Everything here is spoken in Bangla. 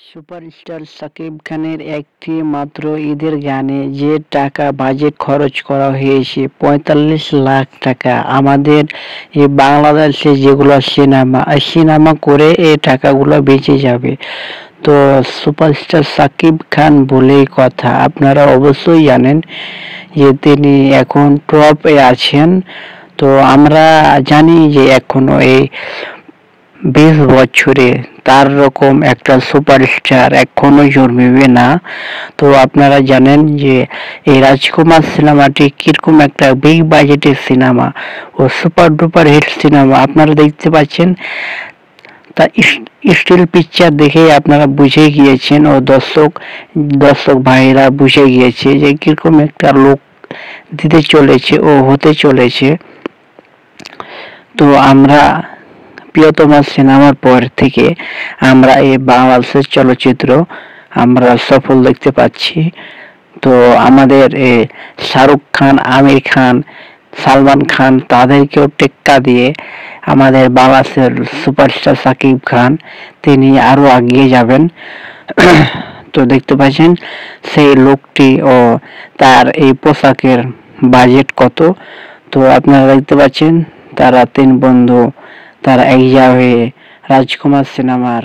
সুপারস্টার সাকিব খানের একটি মাত্র ঈদের গানে যে টাকা বাজেট খরচ করা হয়েছে ৪৫ লাখ টাকা। আমাদের এই বাংলাদেশে যেগুলো সিনেমা করে এই টাকাগুলো বেঁচে যাবে। তো সুপারস্টার সাকিব খান বলেই কথা, আপনারা অবশ্যই জানেন যে তিনি এখন টপে আছেন। তো আমরা জানি যে এখনো এই ২০ বছরে তার রকম একটা সুপারস্টার এখনো জন্মিবে না। তো আপনারা জানেন যে এই রাজকুমার সিনেমাটি কিরকম একটা বিগ বাজেটের সিনেমা ও সুপার ডুপার হিট সিনেমা। আপনারা দেখতে পাচ্ছেন, তা স্টিল পিকচার দেখেই আপনারা বুঝে গিয়েছেন ও দর্শক ভাইরা বুঝে গিয়েছে যে কিরকম একটা লোক দিতে চলেছে ও হতে চলেছে। তো আমরা প্রিয়তমা সিনেমার পর থেকে আমরা এই বাংলাদেশের চলচ্চিত্র আমরা সফল দেখতে পাচ্ছি। তো আমাদের শাহরুখ খান, আমির খান, সালমান খান তাদেরকেও টেক্কা দিয়ে আমাদের বাংলাদেশের সুপারস্টার সাকিব খান তিনি আরো এগিয়ে যাবেন। তো দেখতে পাচ্ছেন সেই লোকটি ও তার এই পোশাকের বাজেট কত। তো আপনারা দেখতে পাচ্ছেন তারা তিন বন্ধু তারা একজা হয়ে রাজকুমার সিনেমার